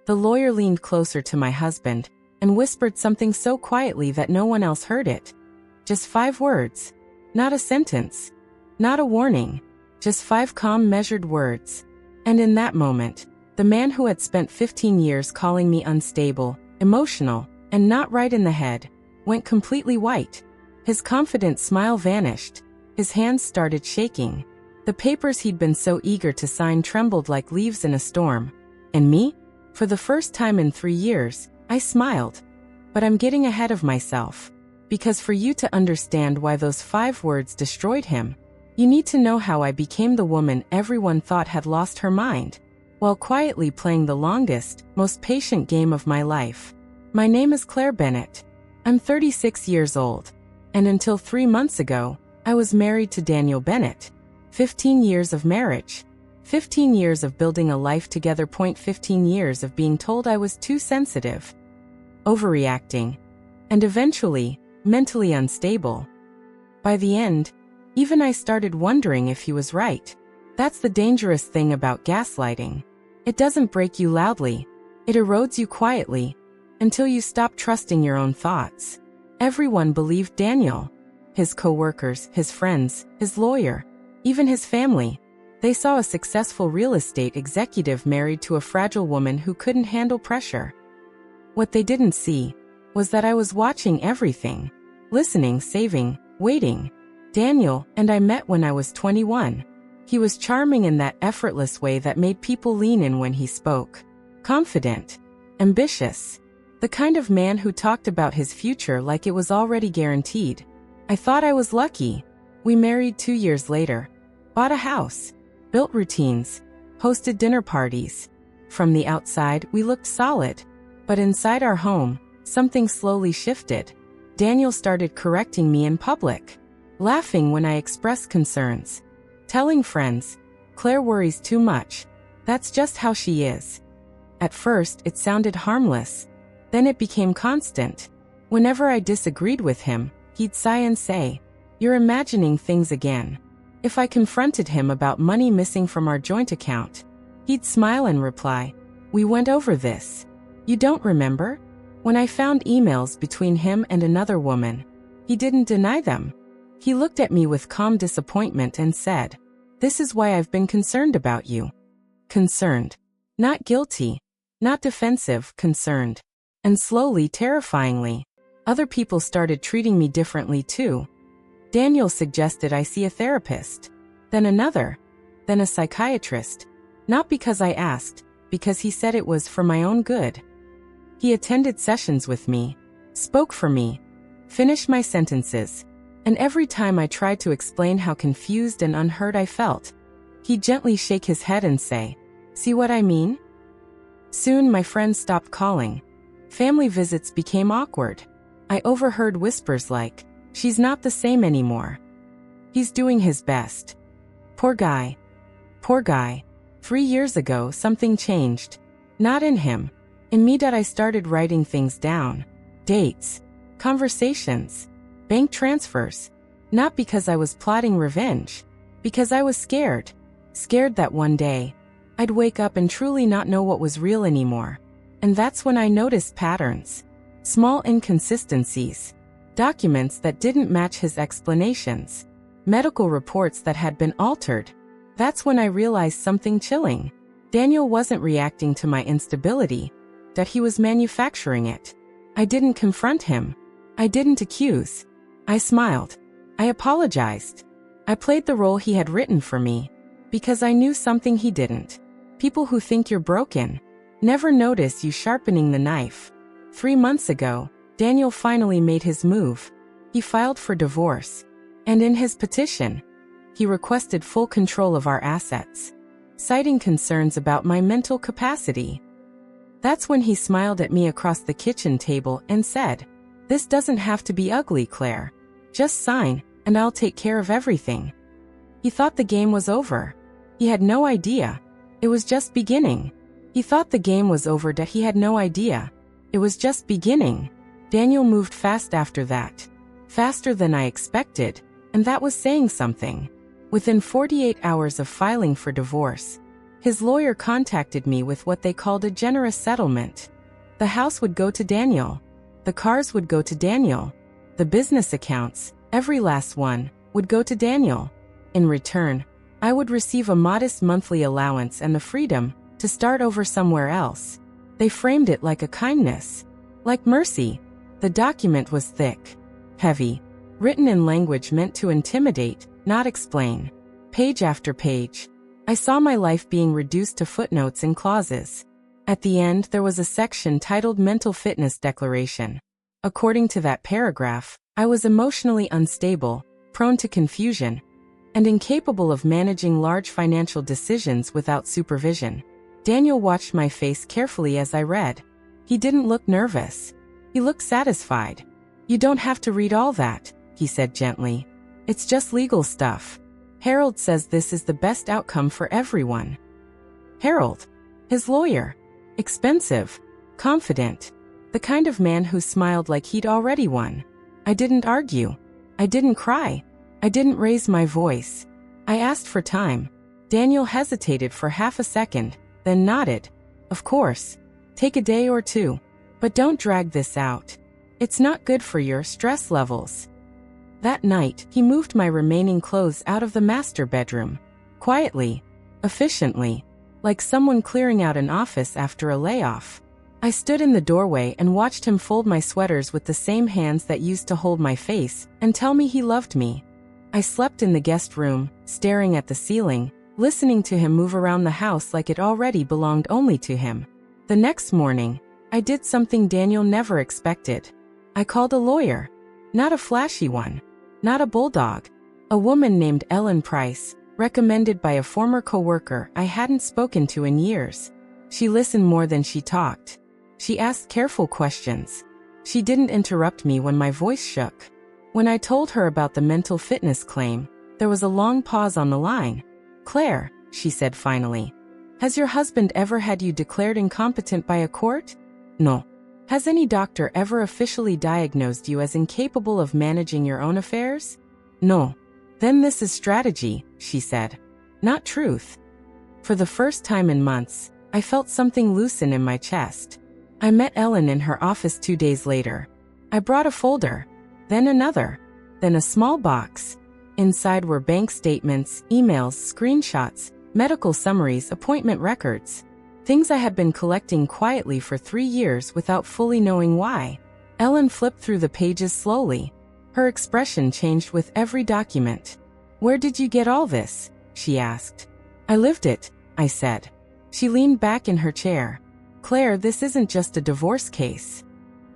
The lawyer leaned closer to my husband and whispered something so quietly that no one else heard it. Just 5 words. Not a sentence. Not a warning. Just 5 calm, measured words. And in that moment, the man who had spent 15 years calling me unstable, emotional, and not right in the head, went completely white. His confident smile vanished. His hands started shaking. The papers he'd been so eager to sign trembled like leaves in a storm. And me? For the first time in 3 years, I smiled. But I'm getting ahead of myself. Because for you to understand why those 5 words destroyed him, you need to know how I became the woman everyone thought had lost her mind, while quietly playing the longest, most patient game of my life. My name is Claire Bennett. I'm 36 years old. And until 3 months ago, I was married to Daniel Bennett. 15 years of marriage. 15 years of building a life together. 15 years of being told I was too sensitive, overreacting, and eventually, mentally unstable. By the end, even I started wondering if he was right. That's the dangerous thing about gaslighting. It doesn't break you loudly. It erodes you quietly, until you stop trusting your own thoughts. Everyone believed Daniel. His co-workers, his friends, his lawyer, even his family. They saw a successful real estate executive married to a fragile woman who couldn't handle pressure. What they didn't see was that I was watching everything, listening, saving, waiting. Daniel and I met when I was 21. He was charming in that effortless way that made people lean in when he spoke. Confident, ambitious, the kind of man who talked about his future like it was already guaranteed. I thought I was lucky. We married 2 years later, bought a house, built routines, hosted dinner parties. From the outside, we looked solid. But inside our home, something slowly shifted. Daniel started correcting me in public, laughing when I expressed concerns, telling friends, "Claire worries too much. That's just how she is." At first, it sounded harmless. Then it became constant. Whenever I disagreed with him, he'd sigh and say, "You're imagining things again." If I confronted him about money missing from our joint account, he'd smile and reply, "We went over this. You don't remember?" When I found emails between him and another woman, he didn't deny them. He looked at me with calm disappointment and said, "This is why I've been concerned about you." Concerned. Not guilty. Not defensive, concerned. And slowly, terrifyingly, other people started treating me differently too. Daniel suggested I see a therapist, then another, then a psychiatrist. Not because I asked, because he said it was for my own good. He attended sessions with me, spoke for me, finished my sentences, and every time I tried to explain how confused and unheard I felt, he'd gently shake his head and say, "See what I mean?" Soon my friends stopped calling. Family visits became awkward. I overheard whispers like, "She's not the same anymore. He's doing his best. Poor guy. Poor guy." 3 years ago, something changed. Not in him. In me. I started writing things down. Dates. Conversations. Bank transfers. Not because I was plotting revenge. Because I was scared. Scared that one day, I'd wake up and truly not know what was real anymore. And that's when I noticed patterns. Small inconsistencies. Documents that didn't match his explanations. Medical reports that had been altered. That's when I realized something chilling. Daniel wasn't reacting to my instability, that he was manufacturing it. I didn't confront him. I didn't accuse. I smiled. I apologized. I played the role he had written for me, because I knew something he didn't. People who think you're broken never notice you sharpening the knife. 3 months ago, Daniel finally made his move. He filed for divorce. And in his petition, he requested full control of our assets, citing concerns about my mental capacity. That's when he smiled at me across the kitchen table and said, "This doesn't have to be ugly, Claire. Just sign, and I'll take care of everything." He thought the game was over. He had no idea. It was just beginning. He thought the game was over, that he had no idea. It was just beginning. Daniel moved fast after that. Faster than I expected, and that was saying something. Within 48 hours of filing for divorce, His lawyer contacted me with what they called a generous settlement. The house would go to Daniel. The cars would go to Daniel. The business accounts, every last one, would go to Daniel. In return, I would receive a modest monthly allowance and the freedom to start over somewhere else. They framed it like a kindness, like mercy. The document was thick, heavy, written in language meant to intimidate, not explain. Page after page, I saw my life being reduced to footnotes and clauses. At the end, there was a section titled Mental Fitness Declaration. According to that paragraph, I was emotionally unstable, prone to confusion, and incapable of managing large financial decisions without supervision. Daniel watched my face carefully as I read. He didn't look nervous. He looked satisfied. "You don't have to read all that," he said gently. "It's just legal stuff. Harold says this is the best outcome for everyone." Harold, his lawyer. Expensive, confident, the kind of man who smiled like he'd already won. I didn't argue. I didn't cry. I didn't raise my voice. I asked for time. Daniel hesitated for half a second, then nodded. "Of course. Take a day or two. But don't drag this out. It's not good for your stress levels." That night, he moved my remaining clothes out of the master bedroom. Quietly, efficiently, like someone clearing out an office after a layoff. I stood in the doorway and watched him fold my sweaters with the same hands that used to hold my face and tell me he loved me. I slept in the guest room, staring at the ceiling, listening to him move around the house like it already belonged only to him. The next morning, I did something Daniel never expected. I called a lawyer. Not a flashy one. Not a bulldog. A woman named Ellen Price, recommended by a former coworker I hadn't spoken to in years. She listened more than she talked. She asked careful questions. She didn't interrupt me when my voice shook. When I told her about the mental fitness claim, there was a long pause on the line. "Claire," she said finally, "has your husband ever had you declared incompetent by a court?" "No." "Has any doctor ever officially diagnosed you as incapable of managing your own affairs?" "No." "Then this is strategy," she said, "not truth." For the first time in months, I felt something loosen in my chest. I met Ellen in her office 2 days later. I brought a folder, then another, then a small box. Inside were bank statements, emails, screenshots, medical summaries, appointment records. Things I had been collecting quietly for 3 years without fully knowing why. Ellen flipped through the pages slowly. Her expression changed with every document. "Where did you get all this?" she asked. "I lived it," I said. She leaned back in her chair. "Claire, this isn't just a divorce case."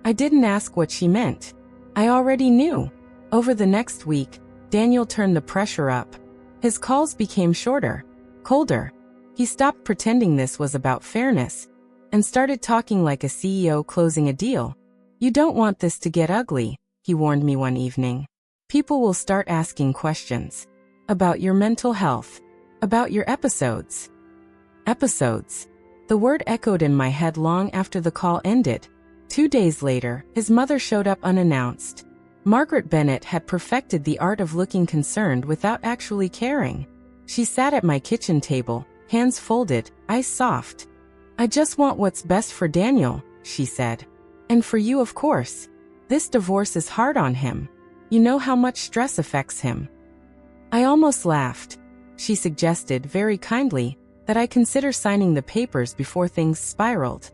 I didn't ask what she meant. I already knew. Over the next week, Daniel turned the pressure up. His calls became shorter, colder. He stopped pretending this was about fairness and started talking like a CEO closing a deal. "You don't want this to get ugly," he warned me one evening. "People will start asking questions about your mental health, about your episodes." Episodes. The word echoed in my head long after the call ended. 2 days later, his mother showed up unannounced. Margaret Bennett had perfected the art of looking concerned without actually caring. She sat at my kitchen table, hands folded, eyes soft. "I just want what's best for Daniel," she said. "And for you, of course. This divorce is hard on him. You know how much stress affects him." I almost laughed. She suggested, very kindly, that I consider signing the papers before things spiraled.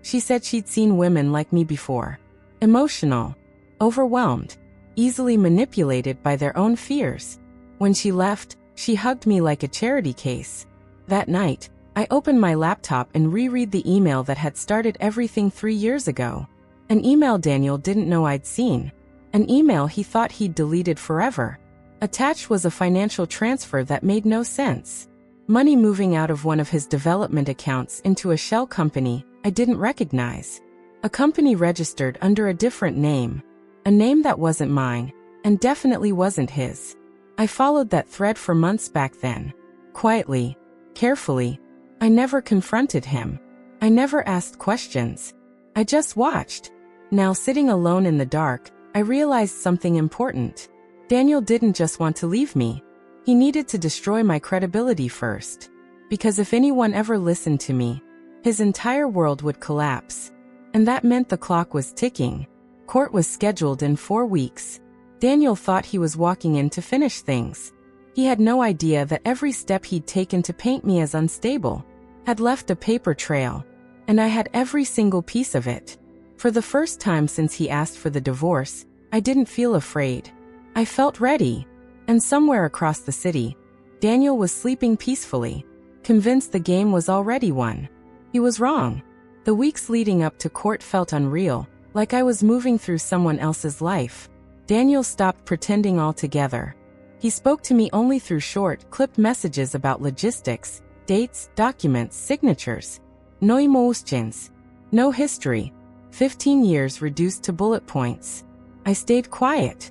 She said she'd seen women like me before. Emotional, overwhelmed, easily manipulated by their own fears. When she left, she hugged me like a charity case. That night, I opened my laptop and reread the email that had started everything 3 years ago. An email Daniel didn't know I'd seen. An email he thought he'd deleted forever. Attached was a financial transfer that made no sense. Money moving out of one of his development accounts into a shell company I didn't recognize. A company registered under a different name. A name that wasn't mine, and definitely wasn't his. I followed that thread for months back then. Quietly, carefully. I never confronted him. I never asked questions. I just watched. Now sitting alone in the dark, I realized something important. Daniel didn't just want to leave me. He needed to destroy my credibility first. Because if anyone ever listened to me, his entire world would collapse. And that meant the clock was ticking. Court was scheduled in 4 weeks. Daniel thought he was walking in to finish things. He had no idea that every step he'd taken to paint me as unstable had left a paper trail, and I had every single piece of it. For the first time since he asked for the divorce, I didn't feel afraid. I felt ready. And somewhere across the city, Daniel was sleeping peacefully, convinced the game was already won. He was wrong. The weeks leading up to court felt unreal, like I was moving through someone else's life. Daniel stopped pretending altogether. He spoke to me only through short, clipped messages about logistics, dates, documents, signatures. No emotions. No history. 15 years reduced to bullet points. I stayed quiet.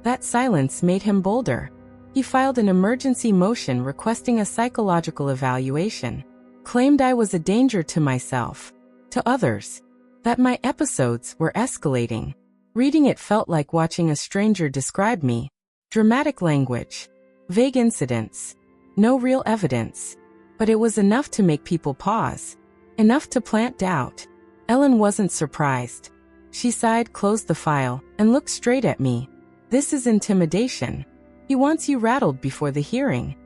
That silence made him bolder. He filed an emergency motion requesting a psychological evaluation, claimed I was a danger to myself, to others, that my episodes were escalating. Reading it felt like watching a stranger describe me. Dramatic language, vague incidents, no real evidence. But it was enough to make people pause, enough to plant doubt. Ellen wasn't surprised. She sighed, closed the file, and looked straight at me. This is intimidation. He wants you rattled before the hearing.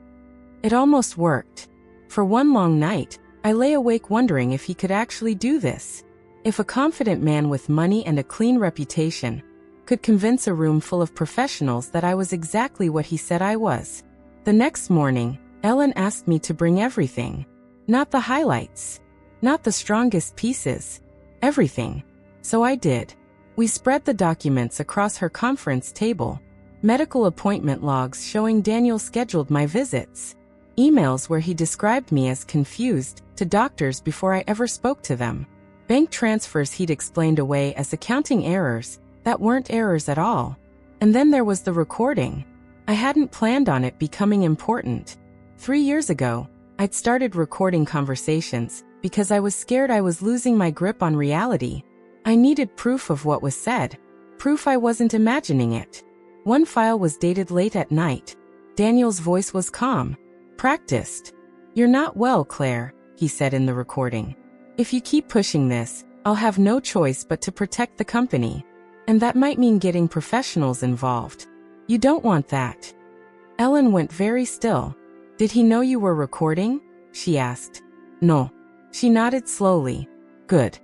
It almost worked. For one long night, I lay awake wondering if he could actually do this. If a confident man with money and a clean reputation could convince a room full of professionals that I was exactly what he said I was. The next morning, Ellen asked me to bring everything. Not the highlights. Not the strongest pieces. Everything. So I did. We spread the documents across her conference table. Medical appointment logs showing Daniel scheduled my visits. Emails where he described me as confused to doctors before I ever spoke to them. Bank transfers he'd explained away as accounting errors that weren't errors at all. And then there was the recording. I hadn't planned on it becoming important. 3 years ago, I'd started recording conversations because I was scared I was losing my grip on reality. I needed proof of what was said, proof I wasn't imagining it. One file was dated late at night. Daniel's voice was calm, practiced. "You're not well, Claire," he said in the recording. "If you keep pushing this, I'll have no choice but to protect the company. And that might mean getting professionals involved. You don't want that." Ellen went very still. "Did he know you were recording?" she asked. "No." She nodded slowly. "Good."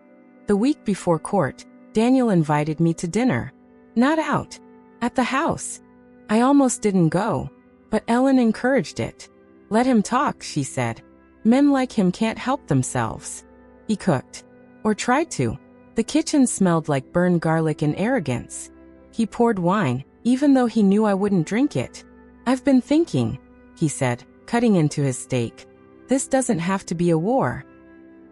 The week before court, Daniel invited me to dinner. Not out. At the house. I almost didn't go. But Ellen encouraged it. "Let him talk," she said. "Men like him can't help themselves." He cooked. Or tried to. The kitchen smelled like burned garlic and arrogance. He poured wine, even though he knew I wouldn't drink it. "I've been thinking," he said, cutting into his steak. "This doesn't have to be a war."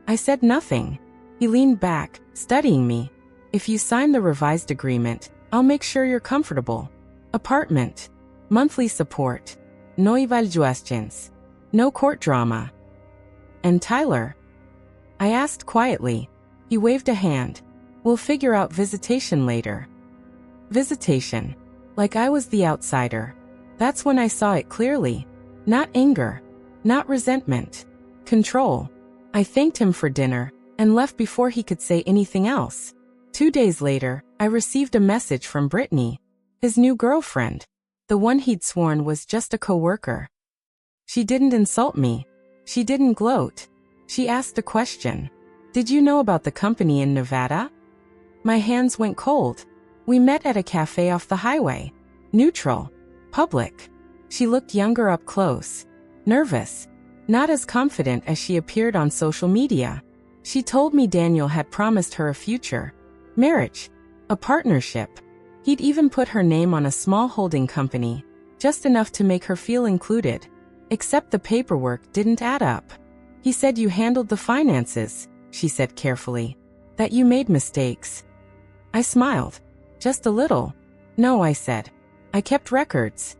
I said nothing. He leaned back, studying me. "If you sign the revised agreement, I'll make sure you're comfortable. Apartment. Monthly support. No evaluations. No court drama." "And Tyler?" I asked quietly. He waved a hand. "We'll figure out visitation later." Visitation. Like I was the outsider. That's when I saw it clearly. Not anger. Not resentment. Control. I thanked him for dinner and left before he could say anything else. 2 days later, I received a message from Brittany, his new girlfriend, the one he'd sworn was just a coworker. She didn't insult me. She didn't gloat. She asked a question. "Did you know about the company in Nevada?" My hands went cold. We met at a cafe off the highway. Neutral. Public. She looked younger up close. Nervous. Not as confident as she appeared on social media. She told me Daniel had promised her a future. Marriage. A partnership. He'd even put her name on a small holding company, just enough to make her feel included. Except the paperwork didn't add up. "He said you handled the finances," she said carefully. "That you made mistakes." I smiled. "Just a little." "No," I said. "I kept records."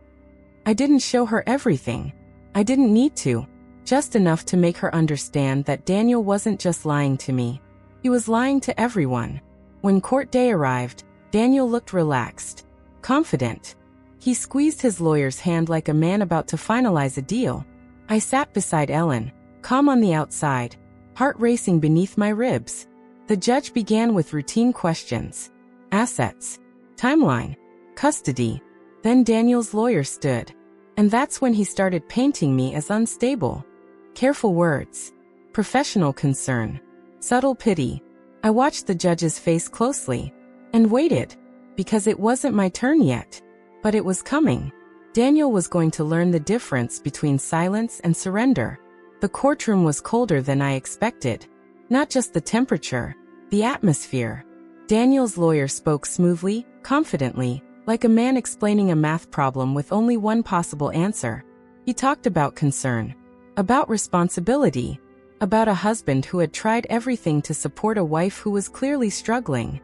I didn't show her everything. I didn't need to. Just enough to make her understand that Daniel wasn't just lying to me. He was lying to everyone. When court day arrived, Daniel looked relaxed, confident. He squeezed his lawyer's hand like a man about to finalize a deal. I sat beside Ellen, calm on the outside, heart racing beneath my ribs. The judge began with routine questions. Assets, timeline, custody. Then Daniel's lawyer stood. And that's when he started painting me as unstable. Careful words. Professional concern. Subtle pity. I watched the judge's face closely. And waited. Because it wasn't my turn yet. But it was coming. Daniel was going to learn the difference between silence and surrender. The courtroom was colder than I expected. Not just the temperature, the atmosphere. Daniel's lawyer spoke smoothly, confidently, like a man explaining a math problem with only one possible answer. He talked about concern, about responsibility, about a husband who had tried everything to support a wife who was clearly struggling.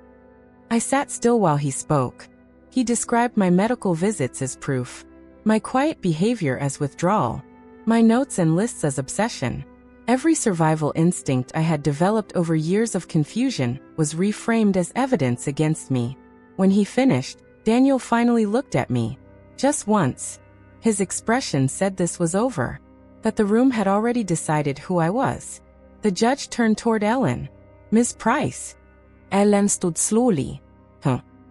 I sat still while he spoke. He described my medical visits as proof, my quiet behavior as withdrawal, my notes and lists as obsession. Every survival instinct I had developed over years of confusion was reframed as evidence against me. When he finished, Daniel finally looked at me. Just once. His expression said this was over. That the room had already decided who I was. The judge turned toward Ellen. Ms. Price. Ellen stood slowly.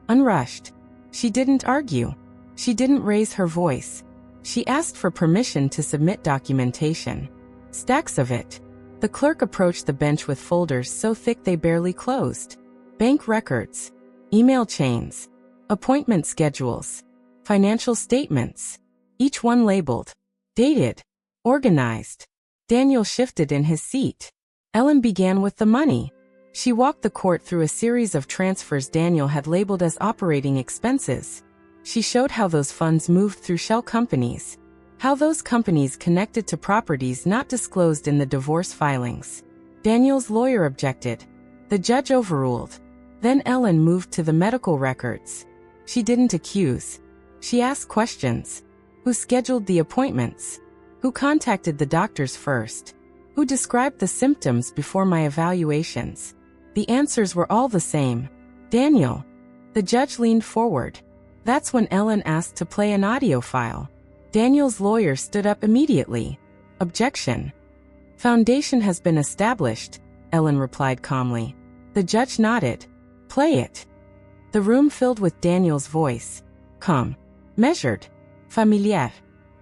Unrushed. She didn't argue. She didn't raise her voice. She asked for permission to submit documentation. Stacks of it. The clerk approached the bench with folders so thick they barely closed. Bank records. Email chains. Appointment schedules. Financial statements. Each one labeled. Dated. Organized. Daniel shifted in his seat. Ellen began with the money. She walked the court through a series of transfers Daniel had labeled as operating expenses. She showed how those funds moved through shell companies. How those companies connected to properties not disclosed in the divorce filings. Daniel's lawyer objected. The judge overruled. Then Ellen moved to the medical records. She didn't accuse. She asked questions. Who scheduled the appointments? Who contacted the doctors first? Who described the symptoms before my evaluations? The answers were all the same. Daniel. The judge leaned forward. That's when Ellen asked to play an audio file. Daniel's lawyer stood up immediately. Objection. Foundation has been established, Ellen replied calmly. The judge nodded. Play it. The room filled with Daniel's voice. Calm. Measured. Familiar.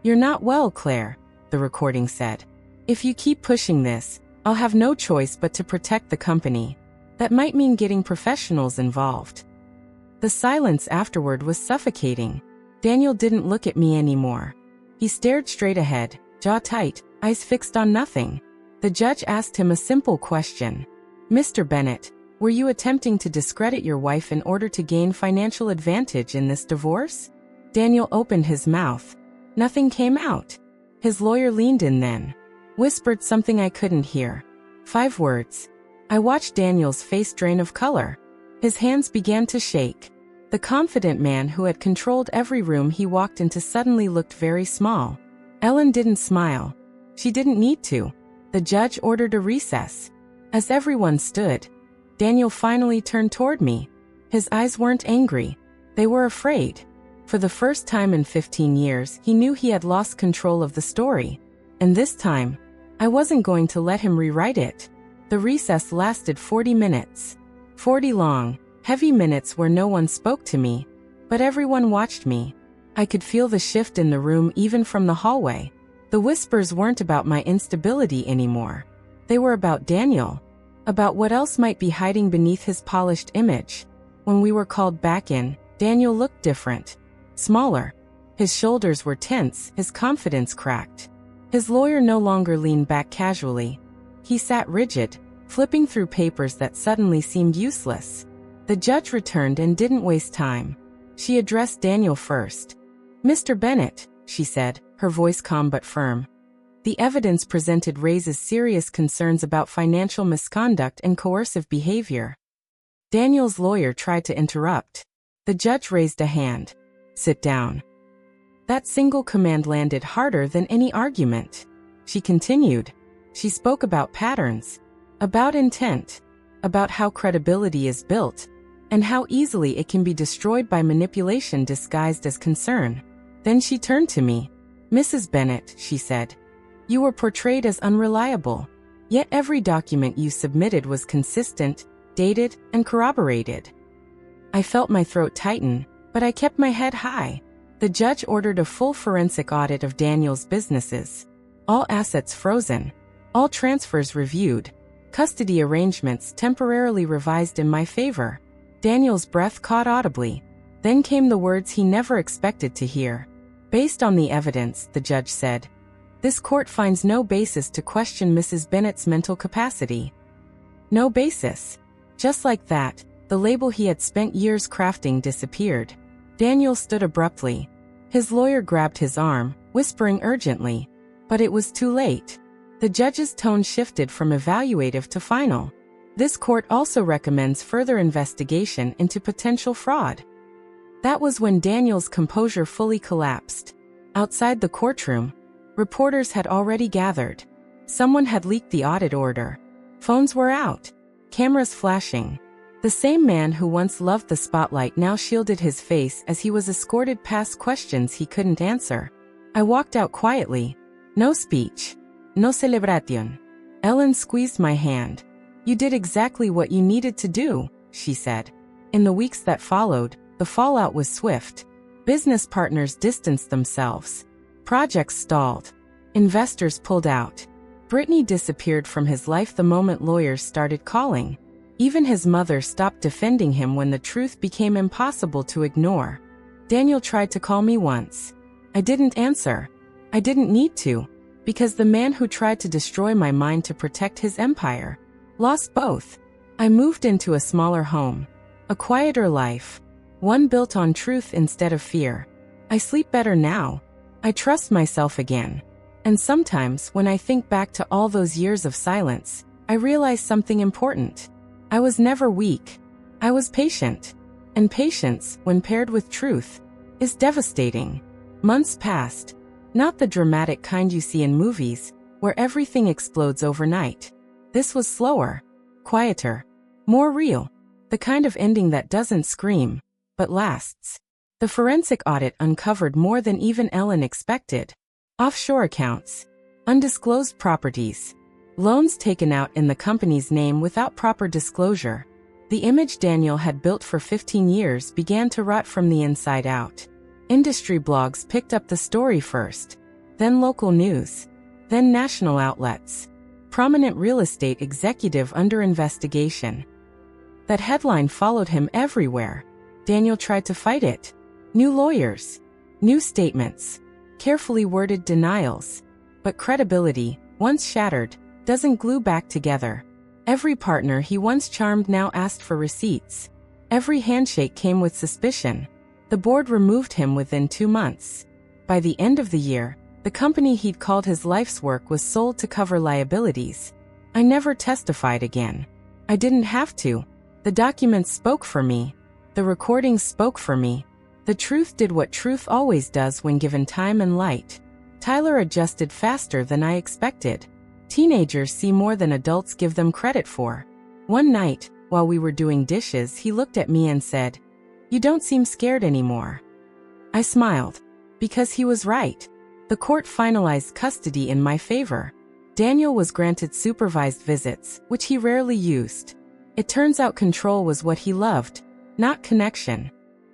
You're not well, Claire, the recording said. If you keep pushing this, I'll have no choice but to protect the company. That might mean getting professionals involved. The silence afterward was suffocating. Daniel didn't look at me anymore. He stared straight ahead, jaw tight, eyes fixed on nothing. The judge asked him a simple question. Mr. Bennett, were you attempting to discredit your wife in order to gain financial advantage in this divorce? Daniel opened his mouth. Nothing came out. His lawyer leaned in then. Whispered something I couldn't hear. 5 words. I watched Daniel's face drain of color. His hands began to shake. The confident man who had controlled every room he walked into suddenly looked very small. Ellen didn't smile. She didn't need to. The judge ordered a recess. As everyone stood, Daniel finally turned toward me. His eyes weren't angry. They were afraid. For the first time in 15 years, he knew he had lost control of the story. And this time, I wasn't going to let him rewrite it. The recess lasted 40 minutes. 40 long, heavy minutes where no one spoke to me, but everyone watched me. I could feel the shift in the room even from the hallway. The whispers weren't about my instability anymore. They were about Daniel. About what else might be hiding beneath his polished image. When we were called back in, Daniel looked different. Smaller. His shoulders were tense, his confidence cracked. His lawyer no longer leaned back casually. He sat rigid, flipping through papers that suddenly seemed useless. The judge returned and didn't waste time. She addressed Daniel first. Mr. Bennett, she said, her voice calm but firm. The evidence presented raises serious concerns about financial misconduct and coercive behavior. Daniel's lawyer tried to interrupt. The judge raised a hand. Sit down. That single command landed harder than any argument. She continued. She spoke about patterns, about intent, about how credibility is built, and how easily it can be destroyed by manipulation disguised as concern. Then she turned to me. Mrs. Bennett, she said, You were portrayed as unreliable. Yet every document you submitted was consistent, dated, and corroborated. I felt my throat tighten, but I kept my head high. The judge ordered a full forensic audit of Daniel's businesses. All assets frozen. All transfers reviewed. Custody arrangements temporarily revised in my favor. Daniel's breath caught audibly. Then came the words he never expected to hear. Based on the evidence, the judge said, this court finds no basis to question Mrs. Bennett's mental capacity. No basis. Just like that, the label he had spent years crafting disappeared. Daniel stood abruptly. His lawyer grabbed his arm, whispering urgently. But it was too late. The judge's tone shifted from evaluative to final. This court also recommends further investigation into potential fraud. That was when Daniel's composure fully collapsed. Outside the courtroom, reporters had already gathered. Someone had leaked the audit order. Phones were out. Cameras flashing. The same man who once loved the spotlight now shielded his face as he was escorted past questions he couldn't answer. I walked out quietly. No speech. No celebration. Ellen squeezed my hand. You did exactly what you needed to do, she said. In the weeks that followed, the fallout was swift. Business partners distanced themselves. Projects stalled. Investors pulled out. Brittany disappeared from his life the moment lawyers started calling. Even his mother stopped defending him when the truth became impossible to ignore. Daniel tried to call me once. I didn't answer. I didn't need to, because the man who tried to destroy my mind to protect his empire lost both. I moved into a smaller home, a quieter life, one built on truth instead of fear. I sleep better now. I trust myself again. And sometimes, when I think back to all those years of silence, I realize something important. I was never weak. I was patient. And patience, when paired with truth, is devastating. Months passed. Not the dramatic kind you see in movies, where everything explodes overnight. This was slower, quieter, more real. The kind of ending that doesn't scream, but lasts. The forensic audit uncovered more than even Ellen expected. Offshore accounts, undisclosed properties, loans taken out in the company's name without proper disclosure. The image Daniel had built for 15 years began to rot from the inside out. Industry blogs picked up the story first, then local news, then national outlets. Prominent real estate executive under investigation. That headline followed him everywhere. Daniel tried to fight it. New lawyers, new statements, carefully worded denials. But credibility, once shattered, doesn't glue back together. Every partner he once charmed now asked for receipts. Every handshake came with suspicion. The board removed him within 2 months. By the end of the year, the company he'd called his life's work was sold to cover liabilities. I never testified again. I didn't have to. The documents spoke for me. The recordings spoke for me. The truth did what truth always does when given time and light. Tyler adjusted faster than I expected. Teenagers see more than adults give them credit for. One night, while we were doing dishes, he looked at me and said, "You don't seem scared anymore." I smiled. Because he was right. The court finalized custody in my favor. Daniel was granted supervised visits, which he rarely used. It turns out control was what he loved, not connection.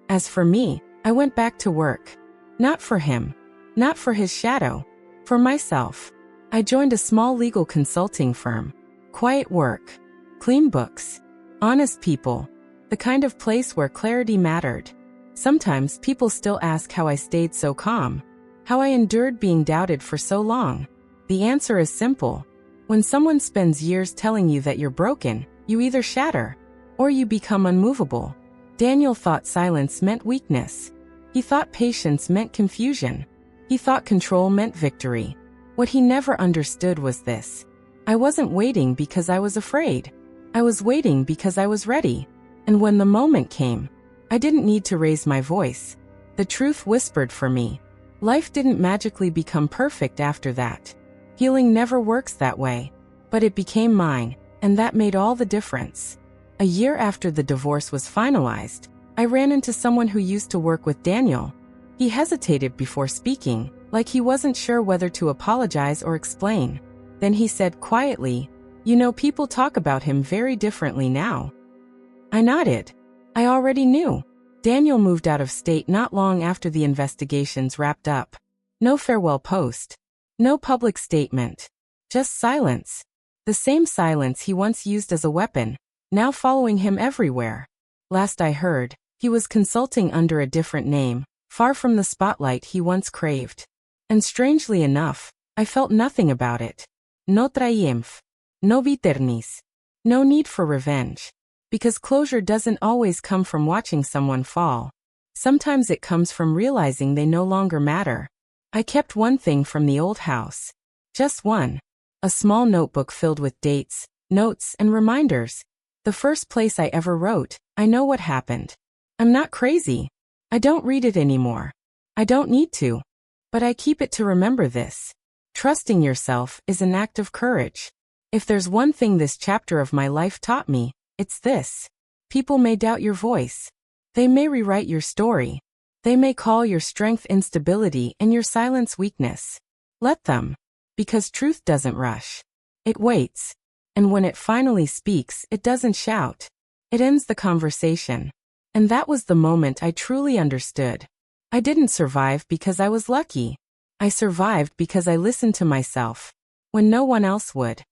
As for me, I went back to work. Not for him. Not for his shadow. For myself. I joined a small legal consulting firm. Quiet work. Clean books. Honest people. The kind of place where clarity mattered. Sometimes people still ask how I stayed so calm. How I endured being doubted for so long. The answer is simple. When someone spends years telling you that you're broken, you either shatter, or you become unmovable. Daniel thought silence meant weakness. He thought patience meant confusion. He thought control meant victory. What he never understood was this. I wasn't waiting because I was afraid. I was waiting because I was ready. And when the moment came, I didn't need to raise my voice. The truth whispered for me. Life didn't magically become perfect after that. Healing never works that way. But it became mine, and that made all the difference. A year after the divorce was finalized, I ran into someone who used to work with Daniel. He hesitated before speaking, like he wasn't sure whether to apologize or explain. Then he said quietly, "You know, people talk about him very differently now." I nodded. I already knew. Daniel moved out of state not long after the investigations wrapped up. No farewell post. No public statement. Just silence. The same silence he once used as a weapon, now following him everywhere. Last I heard, he was consulting under a different name, far from the spotlight he once craved. And strangely enough, I felt nothing about it. No triumph. No bitterness. No need for revenge. Because closure doesn't always come from watching someone fall. Sometimes it comes from realizing they no longer matter. I kept one thing from the old house. Just one. A small notebook filled with dates, notes, and reminders. The first place I ever wrote, "I know what happened." I'm not crazy. I don't read it anymore. I don't need to. But I keep it to remember this. Trusting yourself is an act of courage. If there's one thing this chapter of my life taught me, it's this. People may doubt your voice. They may rewrite your story. They may call your strength instability and your silence weakness. Let them. Because truth doesn't rush. It waits. And when it finally speaks, it doesn't shout. It ends the conversation. And that was the moment I truly understood. I didn't survive because I was lucky. I survived because I listened to myself when no one else would.